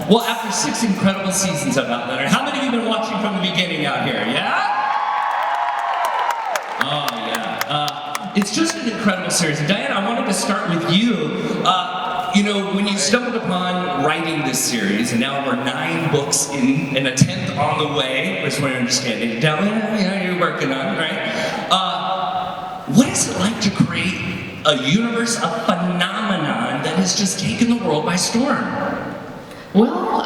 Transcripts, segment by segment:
Well, after 6 incredible seasons of Outlander, how many of you have been watching from the beginning out here? Yeah? Oh, yeah. It's just an incredible series. And Diana, I wanted to start with you. You know, when you stumbled upon writing this series, and now we're 9 books in, and a 10th on the way, which we're understanding. Yeah, you're working on it, right? What is it like to create a universe, a phenomenon that has just taken the world by storm? Well,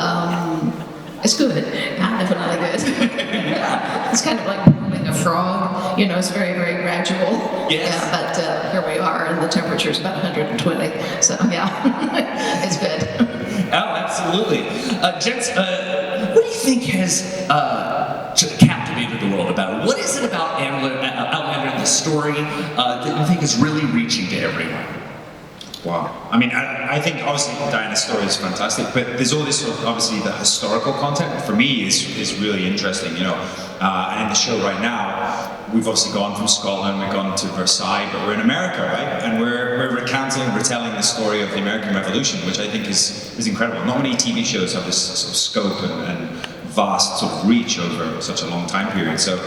it's good. Definitely good. Yeah. It's kind of like boiling a frog. You know, it's very, very gradual. Yes. Yeah, but here we are, and the temperature's about 120. So, yeah, it's good. Oh, absolutely. Gents, what do you think has captivated the world about it? What is it about Outlander, the story, that you think is really reaching to everyone? Wow. I mean, I think obviously Diana's story is fantastic, but there's all this sort of, obviously the historical content for me is really interesting, you know. And in the show right now, we've obviously gone from Scotland, we've gone to Versailles, but we're in America, right? And we're retelling the story of the American Revolution, which I think is incredible. Not many TV shows have this sort of scope and vast sort of reach over such a long time period. So,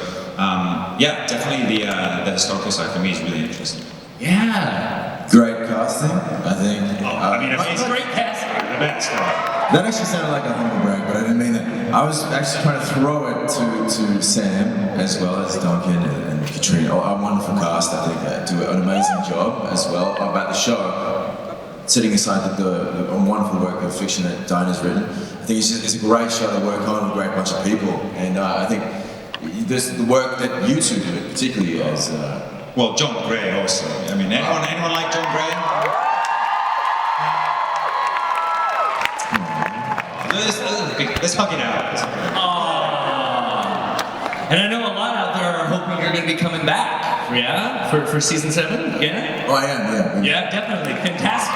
yeah, definitely the historical side for me is really interesting. Yeah. Great casting, I think. It's great casting. The best. That actually sounded like a humble brag, but I didn't mean that. I was actually trying to throw it to Sam, as well as Duncan and Katrina. A wonderful cast, I think. Do an amazing job as well about the show. Setting aside the wonderful work of fiction that Diana's written, I think it's a great show to work on with a great bunch of people. And I think there's the work that you two do, particularly as... well, John Gray also. I mean, anyone like John Gray? Let's hug it out. Aww. And I know a lot out there are hoping you're going to be coming back. Yeah? For season 7? Yeah? Oh, I am, yeah. Yeah, definitely. Fantastic.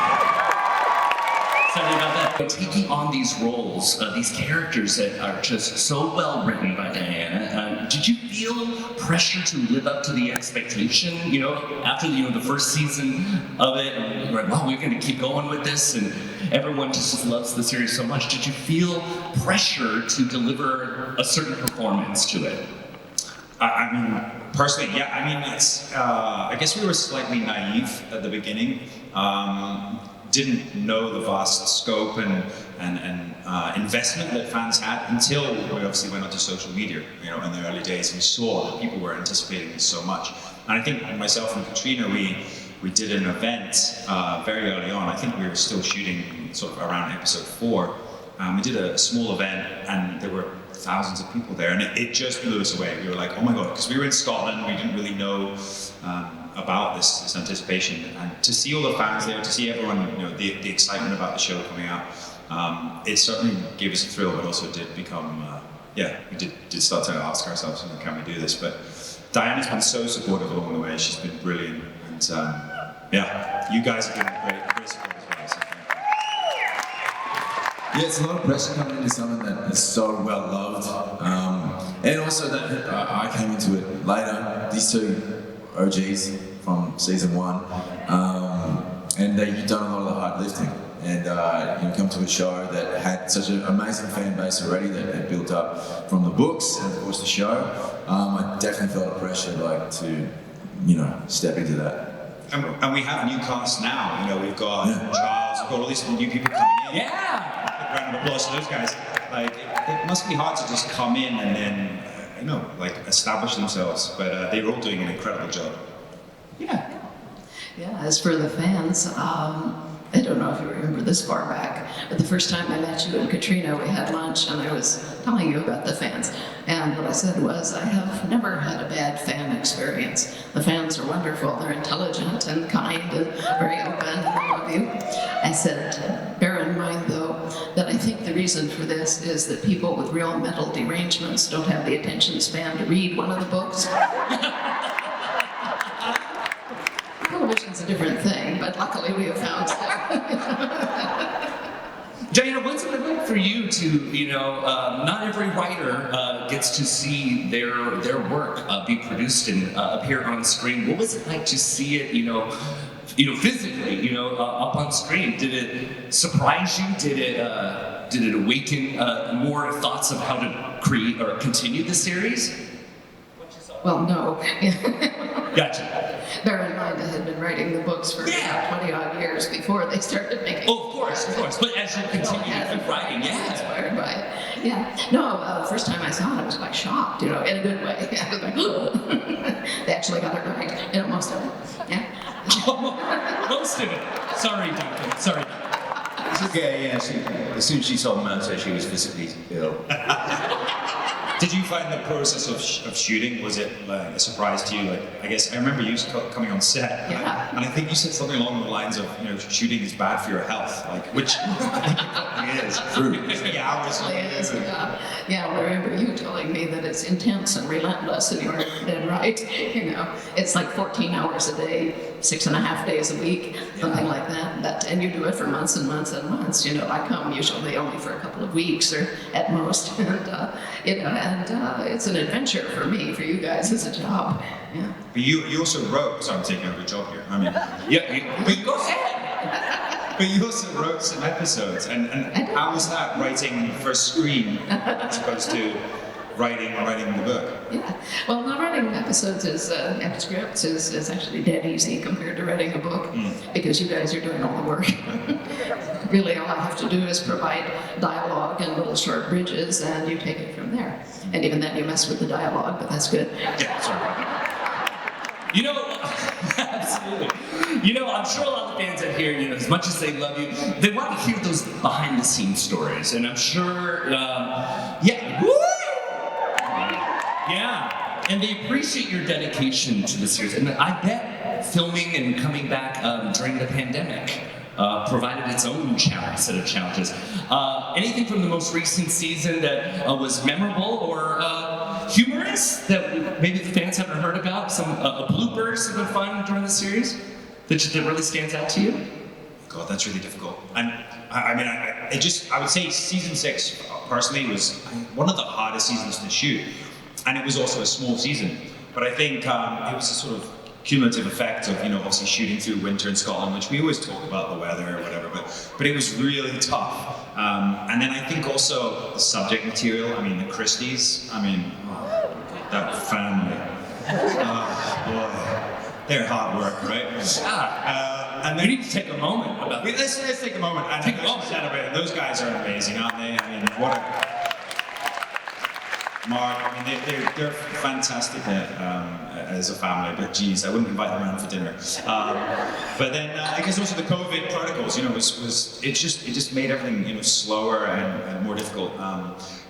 Sorry about that. Taking on these roles, these characters that are just so well written by Diana, did you feel pressure to live up to the expectation? You know, after the first season of it, and you're like, wow, we're going to keep going with this, and everyone just loves the series so much. Did you feel pressure to deliver a certain performance to it? I mean, personally, yeah. I mean, it's. I guess we were slightly naive at the beginning. Didn't know the vast scope and investment that fans had until we obviously went onto social media, you know, in the early days, and saw that people were anticipating this so much. And I think myself and Katrina, we did an event very early on. I think we were still shooting sort of around episode 4. We did a small event, and there were thousands of people there, and it just blew us away. We were like, oh my God, because we were in Scotland, we didn't really know about this anticipation, and to see all the fans there, to see everyone, you know, the excitement about the show coming out, it certainly gave us a thrill, but also did become, we did start to ask ourselves, you know, can we do this? But Diana's been so supportive along the way. She's been brilliant, and you guys have been great support as well. So Yeah, it's a lot of pressure coming into something that is so well loved, and also that I came into it later. These two OGs from season 1, and you've done a lot of the hard lifting, and you come to a show that had such an amazing fan base already that had built up from the books and of course the show. I definitely felt a pressure to, you know, step into that. And we have new cast now. You know, we've got Charles, we've got all these new people coming in. Yeah. Big round of applause to those guys. Like, it must be hard to just come in and then, you know, like establish themselves. But they're all doing an incredible job. Yeah. Yeah, as for the fans, I don't know if you remember this far back, but the first time I met you and Katrina, we had lunch and I was telling you about the fans. And what I said was, I have never had a bad fan experience. The fans are wonderful, they're intelligent and kind and very open and they love you. I said, bear in mind though, that I think the reason for this is that people with real mental derangements don't have the attention span to read one of the books. Television's a different thing, but luckily we have found stuff. Diana, what's it like for you to, you know, not every writer gets to see their work be produced and appear on screen. What was it like to see it, you know, physically, up on screen? Did it surprise you? Did it did it awaken more thoughts of how to create or continue the series? Well, no. Gotcha. Bear in mind, I had been writing the books for 20-odd years before they started making. Oh, of course. But as you continue to keep writing, Inspired by it. Yeah. No, first time I saw it, I was quite shocked, in a good way. I was like, oh. They actually got it right, most of it. Yeah. Most of it. Sorry, Duncan. Sorry. It's okay, yeah. As soon as she saw the mountain, she was physically ill. Did you find the process of shooting, was it like a surprise to you? Like, I guess I remember you coming on set, Yeah. and I think you said something along the lines of, shooting is bad for your health, which I think it is. True. The hours. It is, yeah. I remember you telling me that it's intense and relentless, and you're dead right. It's like 14 hours a day, 6.5 days a week, something like that. And you do it for months and months and months. I come usually only for a couple of weeks or at most, and it's an adventure for me. For you guys, it's a job. Yeah. But you also wrote, so I'm taking over your job here. I mean, but go ahead. But you also wrote some episodes, and how was that writing for screen as opposed to writing the book? Yeah. Well, not writing episodes and scripts is actually dead easy compared to writing a book, because you guys are doing all the work. Really, all I have to do is provide dialogue and little short bridges, and you take it from there. And even then, you mess with the dialogue, but that's good. Yeah, sorry about that. Absolutely. I'm sure a lot of fans out here, as much as they love you, they want to hear those behind-the-scenes stories. And I'm sure, woo! Yeah, and they appreciate your dedication to the series. And I bet filming and coming back during the pandemic provided its own set of challenges. Anything from the most recent season that was memorable or humorous that maybe the fans haven't heard about? Some bloopers have been fun during the series that really stands out to you? God, that's really difficult. And I would say season 6 personally was one of the hardest seasons to shoot, and it was also a small season. But I think it was a sort of cumulative effect of obviously shooting through winter in Scotland, which we always talk about the weather or whatever, but it was really tough. And then I think also the subject material. The Christies. That family. Boy. They're hard work, right? And we need to take a moment about this. Let's take a moment and celebrate it. Those guys are amazing, aren't they? What a Mark. They're fantastic as a family. But geez, I wouldn't invite them around for dinner. But then I guess also the COVID protocols. It just made everything slower and more difficult.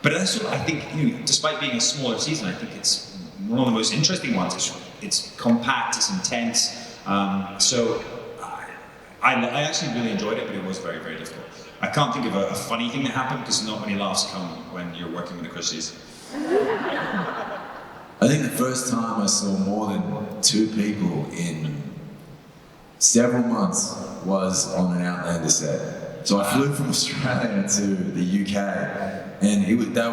But also I think despite being a smaller season, I think it's one of the most interesting ones. It's compact, it's intense. So I actually really enjoyed it, but it was very, very difficult. I can't think of a funny thing that happened because not many laughs come when you're working with the Christies. I think the first time I saw more than 2 people in several months was on an Outlander set. So I flew from Australia to the UK, and that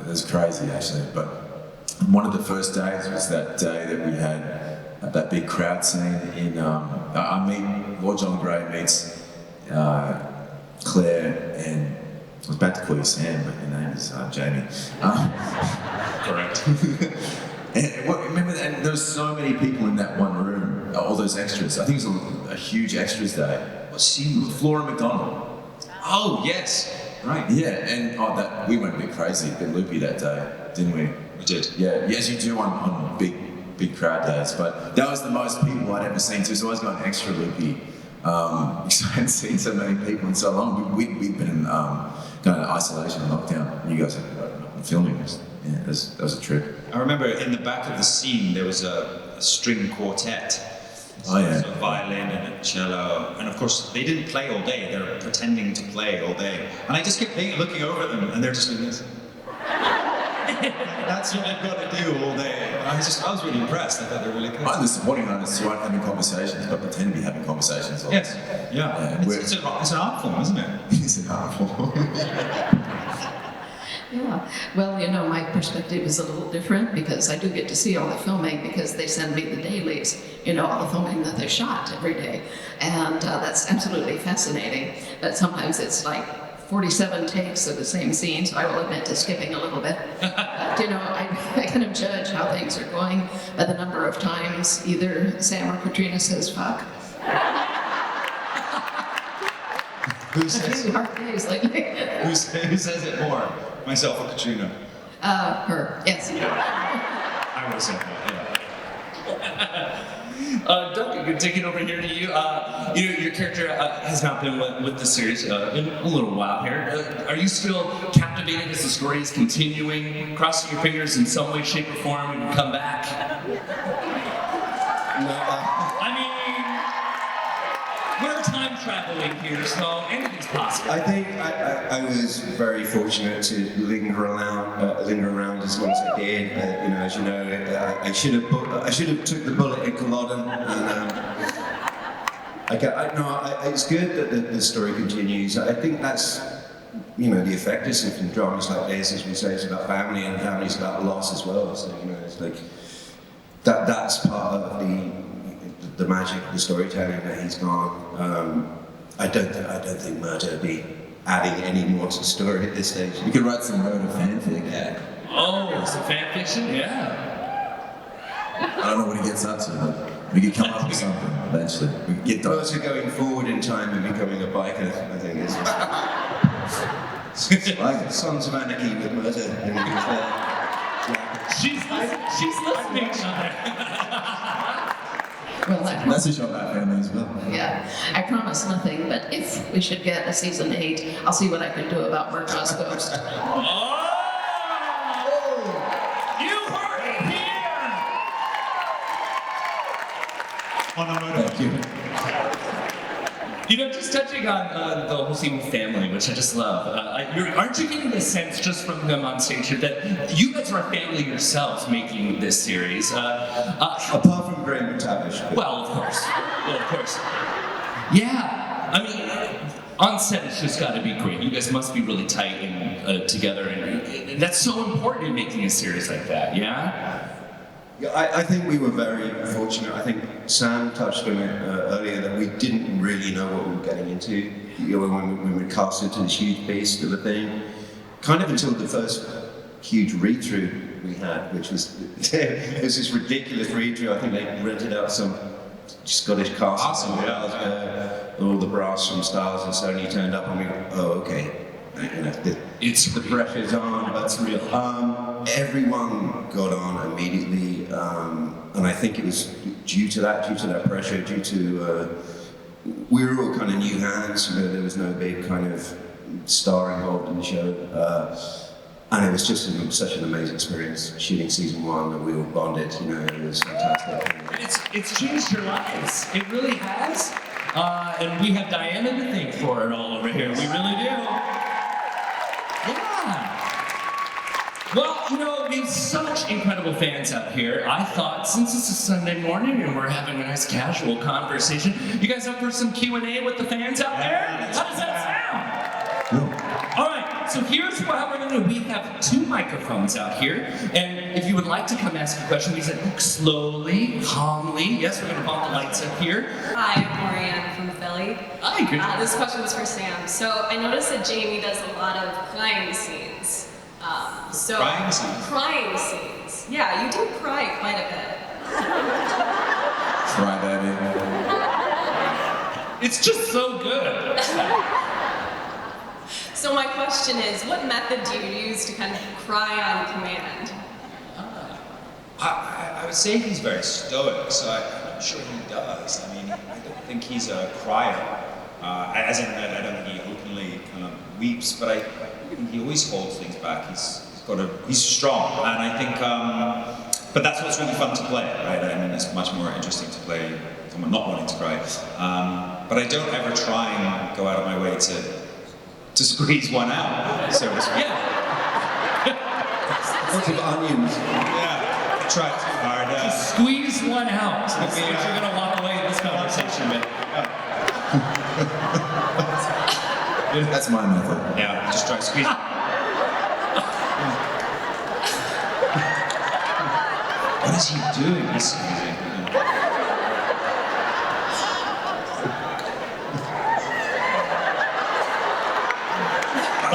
was crazy actually. But one of the first days was that day that we had that big crowd scene in. Lord John Gray meets Claire, and I was about to call you Sam, but your name is Jamie. Correct. Remember that? And there were so many people in that one room, all those extras. I think it was a huge extras day. What scene was it? Flora McDonald. Oh, yes. Right. Yeah, and we went a bit crazy, a bit loopy that day, didn't we? We did. Yeah, as you do on big crowd days. But that was the most people I'd ever seen too, so I was going extra loopy. Because I hadn't seen so many people in so long. We'd been going to isolation and lockdown. And you guys had filming this. Yeah, that was a trip. I remember in the back of the scene there was a string quartet. Oh yeah. So a violin and a cello, and of course they didn't play all day. They were pretending to play all day, and I just kept looking over at them, and they're just doing this. That's what I've got to do all day. I was really impressed. I thought they were really good. I'm the supporting artists who aren't having conversations, but pretend to be having conversations. Yes. Yeah. It's an art form, isn't it? It's an art form. Yeah, well, my perspective is a little different because I do get to see all the filming because they send me the dailies, all the filming that they shot every day. And that's absolutely fascinating. But sometimes it's like 47 takes of the same scene, so I will admit to skipping a little bit. But, you know, I kind of judge how things are going by the number of times either Sam or Katrina says fuck. Who says, Hard days lately. who says it more? Myself or Katrina? Her, yes. I would have said that, yeah. Duncan, good taking over here to you. You know, your character has not been with the series in a little while here. Are you still captivated as the story is continuing? Crossing your fingers in some way, shape, or form, and come back? I mean, we're time traveling here, so anything's possible. I think I was very fortunate to linger around as long as I did. You know, as you know, I should have took the bullet in Gabaldon, and it's good that the story continues. I think that's, you know, the effectiveness in dramas like this, as we say, it's about family, and family is about loss as well. So, you know, it's like that's part of the magic of the storytelling that he's gone. I don't think Murder would be adding any more to the story at this stage. You could write some Murder fanfic. Yeah. Oh, some fan fiction? Yeah. I don't know what he gets up to, but we could come up with something eventually. We could get done. Murder going forward in time and becoming a biker, I think is. Like it. Sons of Anarchy with Murder. She's listening. Well, That's a show about family as well. yeah, I promise nothing, but if we should get a season 8, I'll see what I can do about Murtaugh's ghost. Oh! You heard it here! On a Murder. Thank you. You know, just touching on the whole scene with family, which I just love. Aren't you getting the sense just from them on stage here that you guys are a family yourselves making this series? Apart from Graham McTavish. Well, of course. Yeah. I mean, on set, it's just got to be great. You guys must be really tight and together, and that's so important in making a series like that. Yeah. Yeah, I think we were very fortunate. I think Sam touched on it earlier that we didn't really know what we were getting into. You know, when we were casted to this huge beast of a thing, kind of until the first huge read-through we had, which was it was this ridiculous read-through. I think they rented out some Scottish cast. Awesome, Yeah. All the brass from Stars and Sony turned up, and we went, oh, okay. You know, the pressure's on. That's real. Everyone got on immediately, and I think it was due to that pressure, due to we were all kind of new hands. You know, there was no big kind of star involved in the show, and it was just such an amazing experience shooting season 1, and we all bonded. You know, it was fantastic. It's changed your lives. It really has. And we have Diana to thank for it all over here. We really do. Yeah. Well, you know, we have such incredible fans out here. I thought, since it's a Sunday morning and we're having a nice casual conversation, you guys up for some Q&A with the fans out there? How does that sound? All right, so here's how we're gonna do. We have 2 microphones out here, and if you would like to come ask a question, we said slowly, calmly. Yes, we're gonna bump the lights up here. Hi, I'm Marianne from Philly. Hi, good. This question is for Sam. So I noticed that Jamie does a lot of crying scenes. Crying scenes? Crying scenes. Yeah, you do cry quite a bit. Try that in. It's just so good. So my question is, what method do you use to kind of cry on command? I would say he's very stoic, so I'm not sure he does. I mean, I don't think he's a crier. As in, I don't think he openly kind of weeps, but I think he always holds things back. He's strong, and I think, but that's what's really fun to play, right? I mean, it's much more interesting to play someone not wanting to cry. But I don't ever try and go out of my way to squeeze one out, so to speak. Lots of onions. Yeah, I try too hard. Squeeze one out. That's what you're gonna walk away in this conversation with. That's my method. Yeah, just try to squeeze. What is he doing? He's squeezing.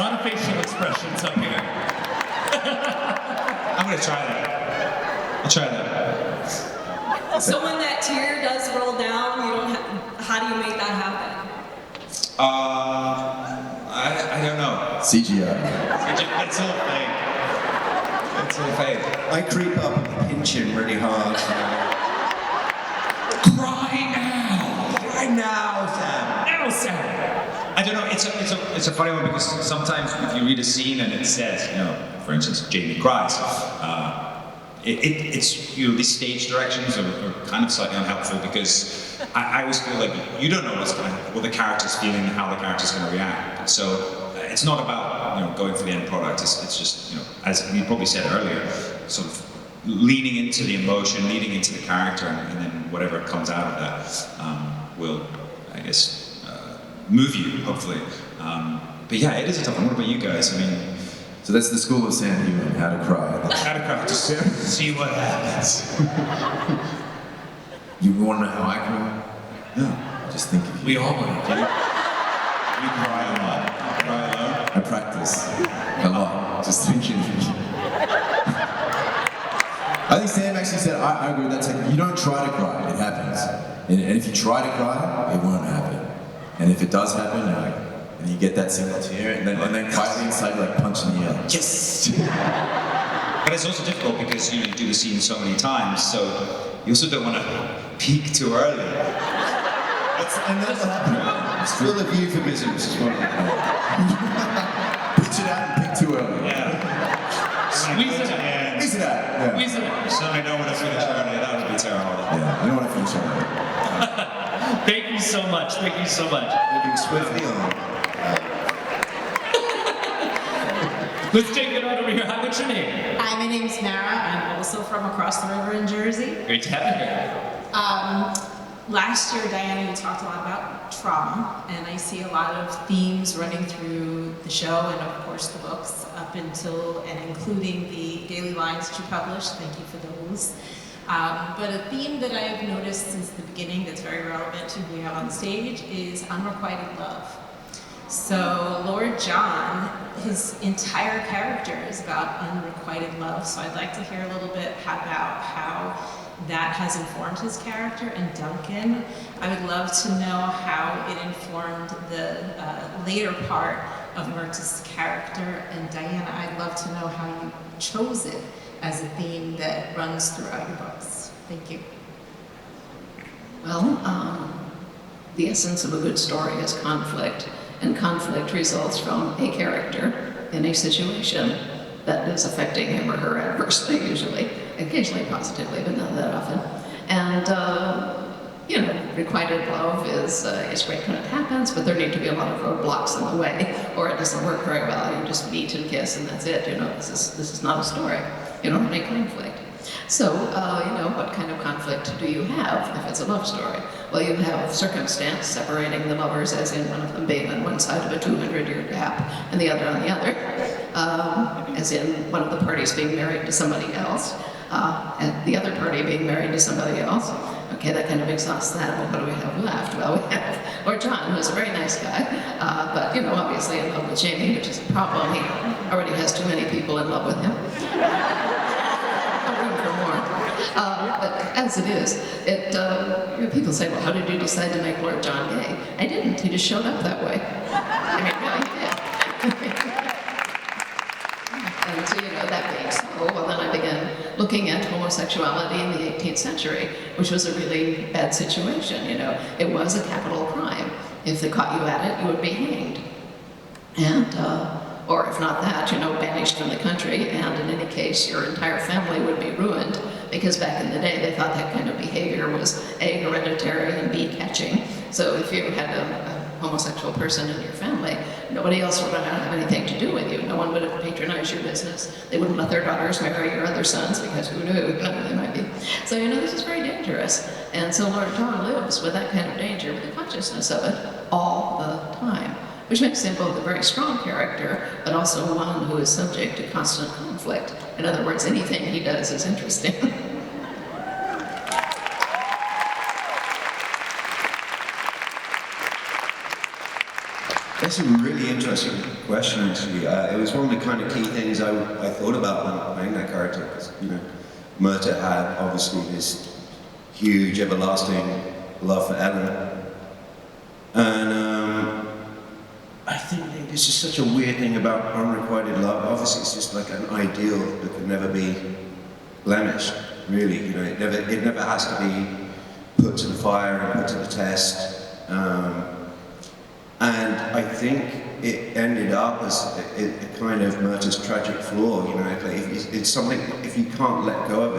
lot of facial expressions up here. I'm gonna try that. I'll try that. So when that tear does roll down, you don't how do you make that happen? I don't know. CGI. It's all fake. It's all fake. I creep up and pinch him really hard. Cry now! Cry now, Sam. Now, Sam! I don't know. It's a funny one because sometimes if you read a scene and it says, you know, for instance, Jamie cries. It's these stage directions are kind of slightly unhelpful because I always feel like you don't know what's going to happen, what the character's feeling, and how the character's going to react. So it's not about going for the end product. It's just as we probably said earlier, sort of leaning into the emotion, leaning into the character, and then whatever comes out of that will, I guess, move you hopefully. But yeah, it is a tough one. What about you guys? I mean. So that's the school of Sam Heughan, how to cry. How to cry, just see what happens. You want to know how I cry? No. Just think of you. We all want to. You cry a lot. Cry alone. I practice a lot, just thinking of you. I think Sam actually said, I agree with that. Like, you don't try to cry, it happens. And if you try to cry, it won't happen. And if it does happen, and you get that single tear, and then quietly inside, like punch in the air. Yes! But it's also difficult because you do the scene so many times, so you also don't want to peak too early. And that's what happened. It's full of euphemisms as well. Pitch it out and pick too early. Yeah. Squeeze it out. Squeeze it out. Yeah. Squeeze it out. So I don't want to finish early, that would be terrible. Yeah, I don't want to finish early. Thank you so much. Thank you so much. Moving swiftly on. Let's take it on over here. Hi, what's your name? Hi, my name's Mara. I'm also from across the river in Jersey. Great to have you here. Last year, Diana, you talked a lot about trauma, and I see a lot of themes running through the show and, of course, the books up until and including the daily lines that you published. Thank you for those. But a theme that I have noticed since the beginning that's very relevant to who we have on stage is unrequited love. So Lord John, his entire character is about unrequited love, so I'd like to hear a little bit about how that has informed his character. And Duncan, I would love to know how it informed the later part of Myrtis' character. And Diana, I'd love to know how you chose it as a theme that runs throughout your books. Thank you. Well, the essence of a good story is conflict, and conflict results from a character in a situation that is affecting him or her adversely, usually, occasionally positively, but not that often. And requited love is great when it happens, but there need to be a lot of roadblocks in the way, or it doesn't work very well. You just meet and kiss, and that's it. This is not a story. You don't have any conflict. So, what kind of conflict do you have if it's a love story? Well, you have circumstance separating the lovers, as in one of them being on one side of a 200-year gap and the other on the other, as in one of the parties being married to somebody else, and the other party being married to somebody else. Okay, that kind of exhausts that. Well, what do we have left? Well, we have Lord John, who's a very nice guy, but, obviously in love with Jamie, which is a problem. He already has too many people in love with him. But as it is, people say, well, how did you decide to make Lord John gay? I didn't. He just showed up that way. I mean, really, he did. And so, that being so, well, then I began looking at homosexuality in the 18th century, which was a really bad situation. It was a capital crime. If they caught you at it, you would be hanged. And, or if not that, banished from the country, and in any case, your entire family would be ruined, because back in the day, they thought that kind of behavior was A, hereditary, and B, catching. So if you had a homosexual person in your family, nobody else would have anything to do with you. No one would patronize your business. They wouldn't let their daughters marry your other sons, because who knew they might be. So, this is very dangerous. And so Lord John lives with that kind of danger, with the consciousness of it all the time, which makes him both a very strong character, but also one who is subject to constant conflict. In other words, anything he does is interesting. That's a really interesting question, actually. It was one of the kind of key things I thought about when playing that character, because, you know, Myrta had obviously this huge, everlasting love for Ellen. And I think this is such a weird thing about unrequited love. Obviously, it's just like an ideal that can never be blemished, really. You know, it never has to be put to the fire and put to the test. And I think it ended up as a kind of Myrta's tragic flaw. You know, it's something, if you can't let go of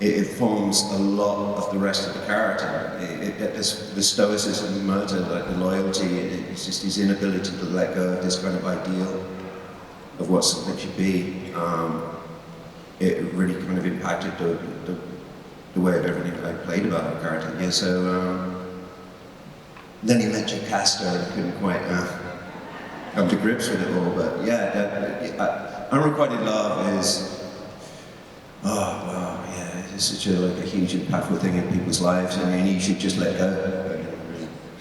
it, it forms a lot of the rest of the character. The stoicism of Myrta, like the loyalty, it's just his inability to let go of this kind of ideal of what something should be. It really kind of impacted the way of everything I played about the character. Yeah, so then he met Jocasta and couldn't quite come to grips with it all. But yeah, unrequited love is, it's such a huge impactful thing in people's lives. I mean, you should just let go.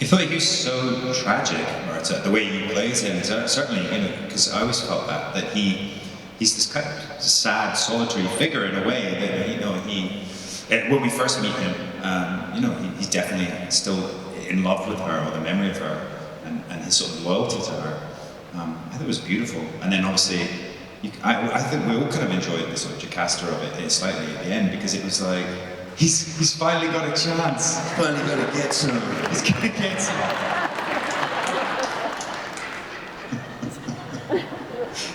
I thought he was so tragic, Myrta, the way he plays him. Certainly, you know, because I always felt that he's this kind of sad, solitary figure in a way that, you know, when we first meet him, you know, he's definitely still in love with her, or the memory of her, and his sort of loyalty to her. I think it was beautiful. And then obviously, I think we all kind of enjoyed the sort of Jocasta of it slightly at the end, because it was like, he's finally got a chance. He's finally going to get some. He's going to get some.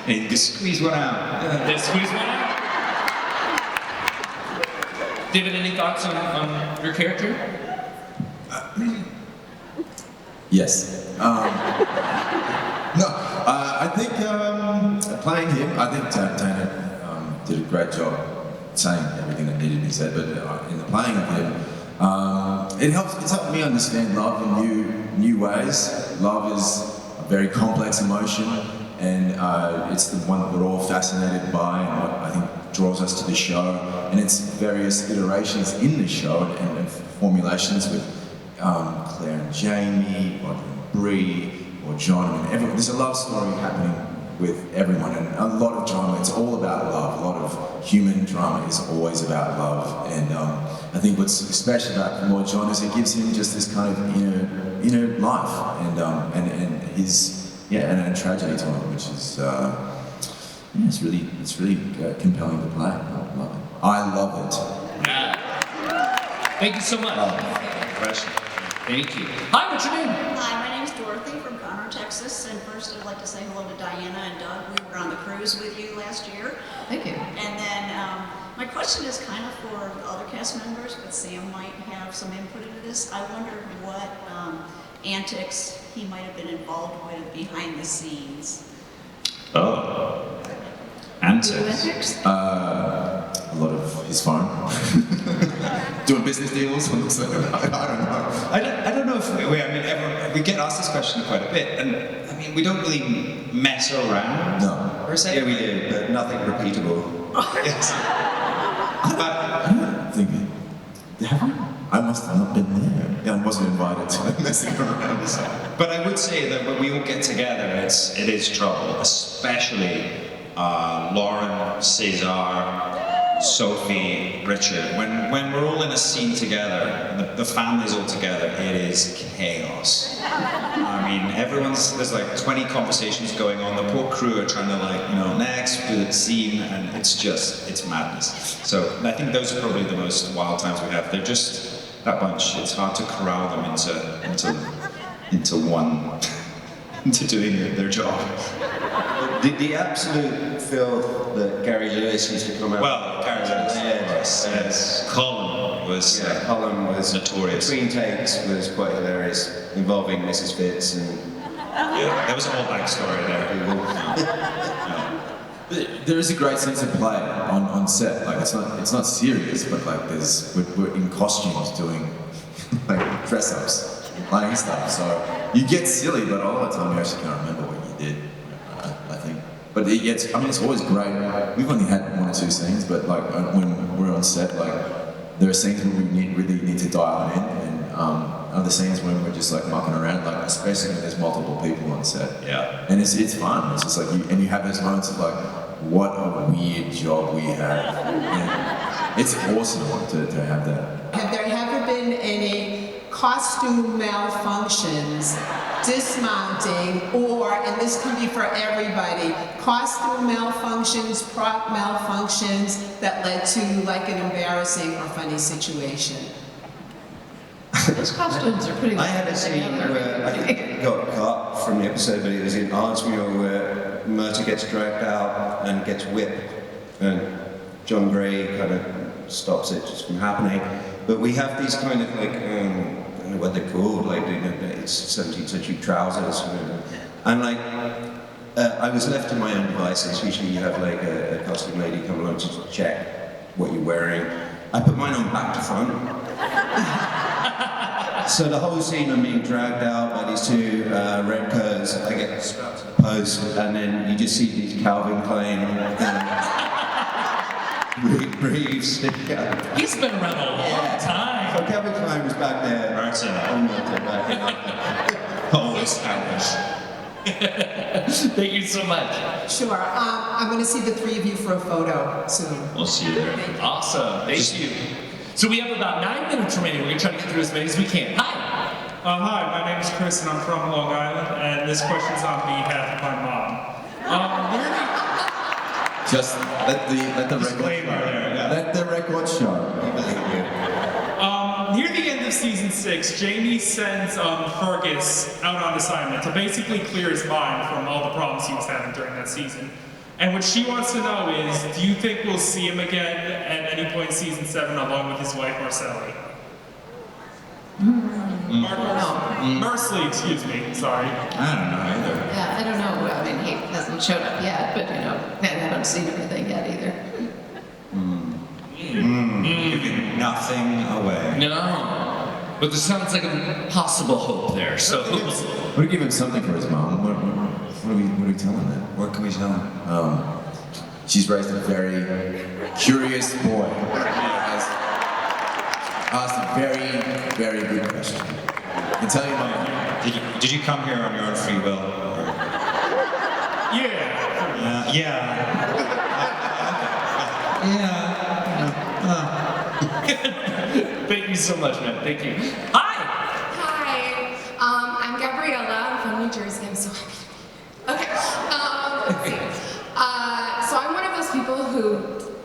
And he just squeeze one out. Let's squeeze one out. David, any thoughts on your character? Yes. I think playing him, I think Tana did a great job saying everything that needed to be said, but in the playing of him, it's helped me understand love in new ways. Love is a very complex emotion, and it's the one that we're all fascinated by, and what I think draws us to the show, and its various iterations in the show and formulations with Claire and Jamie, Roger and Bree, or John. I mean, there's a love story happening with everyone, and a lot of drama, it's all about love. A lot of human drama is always about love, and I think what's special about Lord John is it gives him just this kind of inner life, and his and tragedy to him, which is it's really compelling to play. I love it. Thank you so much. Question. Thank you. Hi, what's your name? Hi, my name's Dorothy from Conroe, Texas. And first, I'd like to say hello to Diana and Doug. We were on the cruise with you last year. Thank you. And then my question is kind of for the other cast members, but Sam might have some input into this. I wonder what antics he might have been involved with behind the scenes. Oh. Antics. A lot of his phone. Doing business deals. I don't know. I don't know if we get asked this question quite a bit, and I mean, we don't really mess around. No. Per se. Yeah, we do, but nothing repeatable. Yes. I don't think I must have not been there. Yeah, I wasn't invited to messing around. But I would say that when we all get together, it is trouble, especially Lauren, Cesar, Sophie, Richard. When we're all in a scene together, the family's all together, it is chaos. I mean, there's like 20 conversations going on. The poor crew are trying to next do the scene, and it's madness. So I think those are probably the most wild times we have. They're just that bunch. It's hard to corral them into doing their job. The absolute filth that Gary Lewis used to come out. Well, Gary Lewis, yes. Colin was Colin was notorious. Between takes was quite hilarious, involving Mrs. Fitz and. Yeah, there was a whole backstory there. There is a great sense of play on set. Like it's not serious, but like we're in costumes doing like dress ups, playing stuff. So you get silly, but a lot of the time you actually can't remember what you did. I think. But it's always great. We've only had 1 or 2 scenes, but like when we're on set, like there are scenes where we really need to dial it in, and of the scenes when we're just like mucking around, like especially when there's multiple people on set. Yeah. And it's fun. It's just like you have those moments of like, what a weird job we have. And it's awesome to have that. Have there ever been any costume malfunctions, dismounting, or, and this can be for everybody, costume malfunctions, prop malfunctions that led to like an embarrassing or funny situation? Those costumes are pretty I had a scene where I think it got cut from the episode, but it was in Ardsmuir where Myrta gets dragged out and gets whipped, and John Gray kind of stops it just from happening. But we have these kind of like, I don't know what they're called, like it's 17th century trousers, and like I was left to my own devices. Usually you have like a costume lady come along to check what you're wearing. I put mine on back to front. So the whole scene I'm being dragged out by these two red curs, I get strapped to the post, and then you just see these Calvin Klein briefs stick out. He's been around a long time. So Calvin Klein was back there. Always stylish. Thank you so much. Sure. I'm going to see the three of you for a photo soon. We'll see you there. Awesome. Thank you. So we have about 9 minutes remaining. We're going to try to get through as many as we can. Hi. Hi, my name is Chris and I'm from Long Island, and this question's on behalf of my mom. Just let the record show. Near the end of season 6, Jamie sends Fergus out on assignment to basically clear his mind from all the problems he was having during that season. And what she wants to know is, do you think we'll see him again at any point in season 7 along with his wife Marcelli? Marcelli, excuse me, sorry. I don't know either. Yeah, I don't know. I mean, he hasn't showed up yet, but you know, I haven't seen anything yet either. Giving nothing away. No. But there sounds like a possible hope there. So We're giving something for his mom. What are we telling him? What can we tell him? She's raised a very curious boy. Has asked a very, very good question. And tell your mom. Did you come here on your own free will? Or? Yeah. thank you so much, man. Thank you. Hi. Hi, I'm Gabriella. I'm from New Jersey. I'm so happy. Okay, let's see. So I'm one of those people who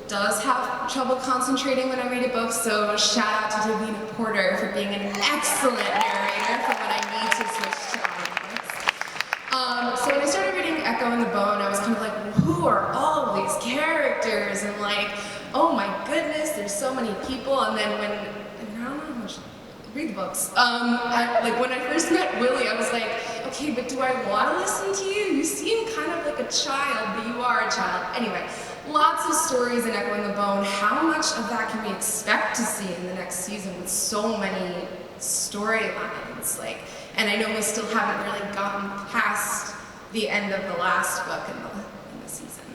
does have trouble concentrating when I read a book, so shout out to Davina Porter for being an excellent narrator for when I need to switch to audiobooks. So when I started reading Echo and the Bone, I was kind of like, who are all of these characters? And like, oh my goodness, there's so many people. And then when, I don't know how much, read the books. Like when I first met Willie, I was like, okay, but do I want to listen to you? You seem kind of like a child, but you are a child. Anyway, lots of stories in Echo and the Bone. How much of that can we expect to see in the next season with so many storylines? Like, and I know we still haven't really gotten past the end of the last book in the season.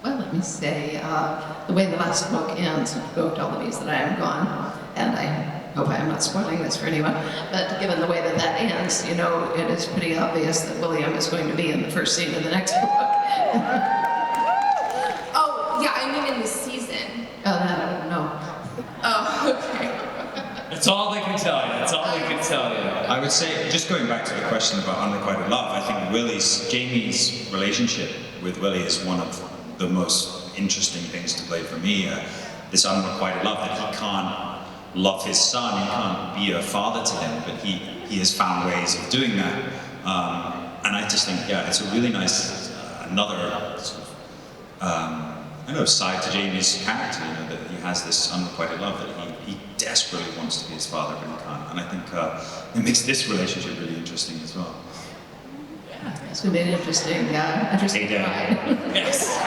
Well, let me say, the way the last book ends, go tell the bees that I am gone, and I hope I am not spoiling this for anyone, but given the way that that ends, you know, it is pretty obvious that William is going to be in the first scene of the next book. Oh, yeah, I mean in the season. Oh, that I don't know. Oh, okay. That's all they can tell you. That's all they can tell you. I would say, just going back to the question about unrequited love, I think Jamie's relationship with Willie is one of the most interesting things to play for me. This unrequited love, that he can't love his son, he can't be a father to him, but he has found ways of doing that. And I just think, yeah, it's a really nice, another sort of, I don't know, side to Jamie's character, you know, that he has this unrequited love, that he desperately wants to be his father, but he can't. And I think it makes this relationship really interesting as well. It's going to be an interesting ride. Yes.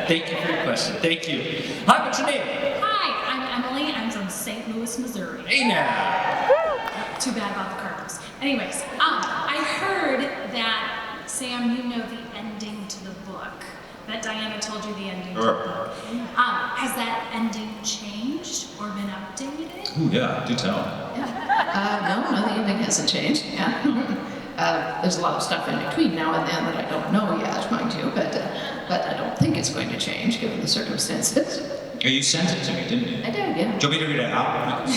Thank you for your question. Thank you. Hi, what's your name? Hi, I'm Emily. I'm from St. Louis, Missouri. Hey now. Too bad about the Cardinals. Anyways, I heard that, Sam, you know the ending to the book. Bet Diana told you the ending to the Sure. book. Has that ending changed or been updated? Ooh, yeah, do tell. No, the ending hasn't changed. Yeah. There's a lot of stuff in between now and then that I don't know yet, mind you, but I don't think it's going to change given the circumstances. Oh, you sent it to me, didn't you? I did, yeah. Do you want me to read it out?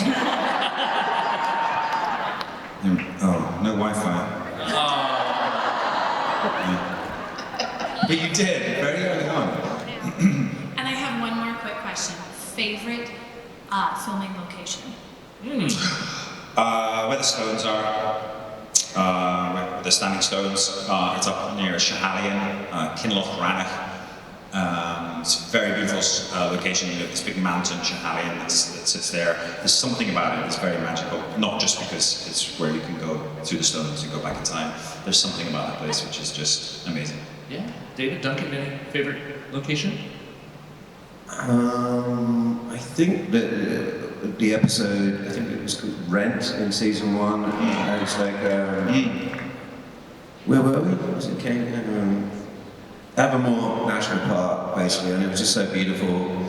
Oh, no Wi-Fi. Yeah. But you did, very early on. And I have one more quick question. Favorite filming location? Where the stones are, where the standing stones, it's up near Schiehallion, Kinloch Ranach. It's a very beautiful location. You have this big mountain, Schiehallion, that sits there. There's something about it that's very magical, not just because it's where you can go through the stones and go back in time. There's something about that place which is just amazing. Yeah. David, Duncan, any favorite location? I think the episode, I think it was called Rent in season 1. It was like, where were we? Was it Abermore National Park, basically, and it was just so beautiful.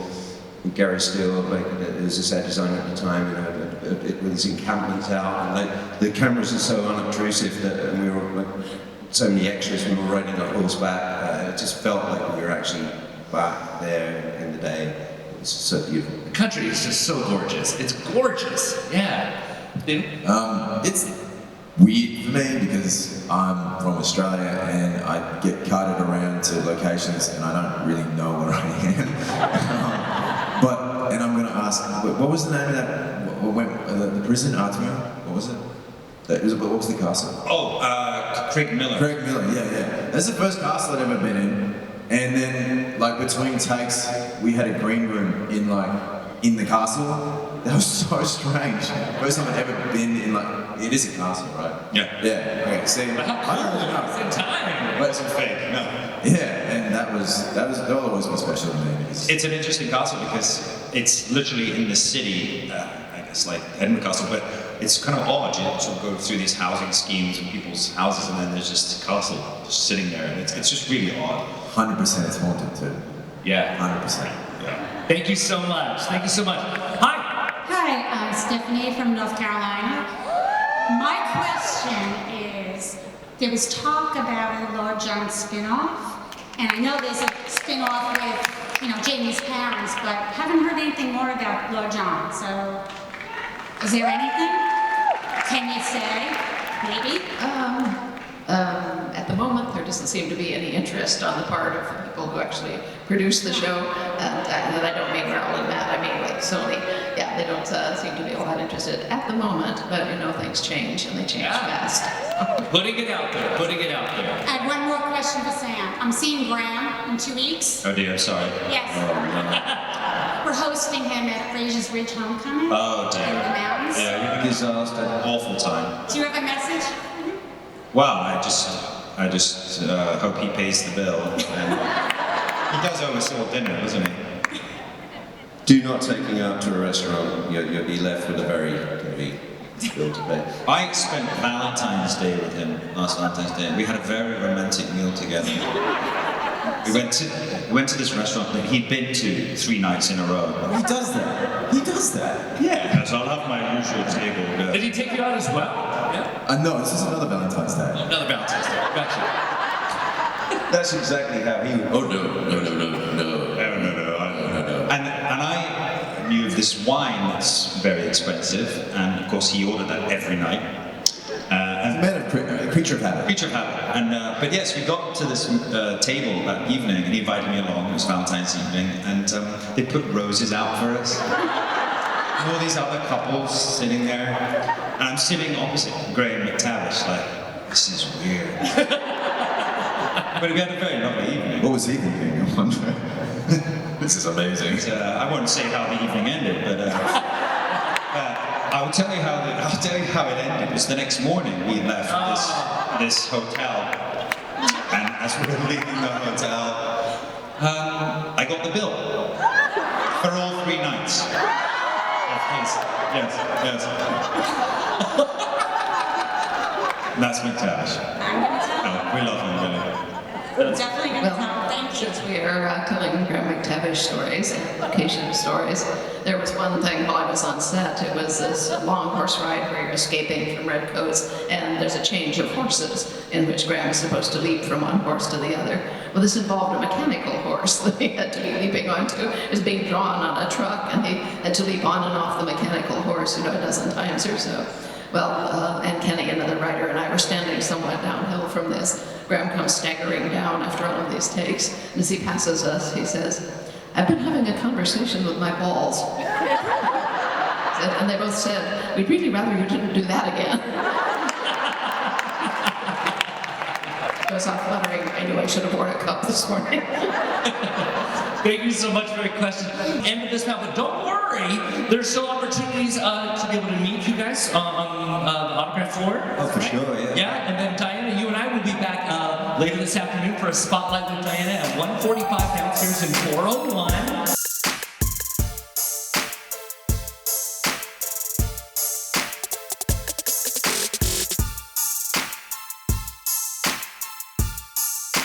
Gary Steele, like, was a set designer at the time, you know, with his encampments out, and like the cameras are so unobtrusive that, and we were like so many extras. We were riding on horseback. It just felt like we were actually back there in the day. It was so beautiful. The country is just so gorgeous. It's gorgeous. Yeah. David? It's weird for me because I'm from Australia and I get carted around to locations and I don't really know where I am. And I'm going to ask, what was the name of that? The prison, Artemio? What was it? What was the castle? Oh, Craig Miller. Craig Miller, yeah. That's the first castle I'd ever been in. And then, like, between takes, we had a green room in the castle. That was so strange. First time I'd ever been in, it is a castle, right? Yeah. Yeah, okay, see, I don't really know. It's in time. But it's fake, no. Yeah, and that will always be special to me. It's an interesting castle because it's literally in the city, I guess like Edinburgh Castle, but it's kind of odd. You sort of go through these housing schemes and people's houses and then there's just a castle just sitting there and it's just really odd. 100% it's haunted too. Yeah. 100%. Yeah. Thank you so much. Thank you so much. Hi. Hi, I'm Stephanie from North Carolina. My question is, there was talk about a Lord John spin-off, and I know there's a spin-off with, Jamie's parents, but haven't heard anything more about Lord John, so is there anything? Can you say? Maybe? At the moment, there doesn't seem to be any interest on the part of the people who actually produce the show, and I don't mean Raoul and Matt, I mean like Sony. Yeah, they don't seem to be all that interested at the moment, but things change, and they change fast. Putting it out there. I have one more question for Sam. I'm seeing Graham in 2 weeks. Oh dear, sorry. Yes. We're hosting him at Fraser's Ridge Homecoming. Oh dear. In the mountains. Yeah, you've been disaster. Awful time. Do you have a message? Well, I just hope he pays the bill. And he does owe us all dinner, doesn't he? Do not take me out to a restaurant. You'll be left with a very heavy bill to pay. I spent Valentine's Day with him last Valentine's Day. We had a very romantic meal together. We went to this restaurant that he'd been to 3 nights in a row. He does that? Yeah. Yes, I'll have my usual table. Did he take you out as well? Yeah. No, this is another Valentine's Day. Another Valentine's Day. Gotcha. That's exactly how he would. Oh no. And I knew of this wine that's very expensive, and of course he ordered that every night. He's a man of creature of habit. Creature of habit. And but yes, we got to this table that evening, and he invited me along. It was Valentine's evening, and they put roses out for us. And all these other couples sitting there, and I'm sitting opposite Graham McTavish, like, this is weird. But we had a very lovely evening. What was he thinking? I wonder. This is amazing. I won't say how the evening ended, but I'll tell you how it ended. It was the next morning we left this hotel, and as we were leaving the hotel, I got the bill for all 3 nights. Yes. That's McTavish. I'm gonna tell. No, we love him, really. Definitely gonna Well, tell. Thank you. since we are telling Graham McTavish stories and location stories, there was one thing while I was on set. It was this long horse ride where you're escaping from redcoats, and there's a change of horses in which Graham is supposed to leap from one horse to the other. Well, this involved a mechanical horse that he had to be leaping onto. It was being drawn on a truck, and he had to leap on and off the mechanical horse, a dozen times or so. Well, and Kenny, another writer, and I were standing somewhat downhill from this. Graham comes staggering down after all of these takes, and as he passes us, he says, "I've been having a conversation with my balls." And they both said, "We'd really rather you didn't do that again." It was unflattering. I knew I should have worn a cup this morning. Thank you so much for your question. End of this now, but don't worry, there's still opportunities to be able to meet you guys on the autograph floor. Oh, for right? sure, yeah. Yeah, and then Diana, you and I will be back later this afternoon for a spotlight with Diana at 1:45 downstairs in 401.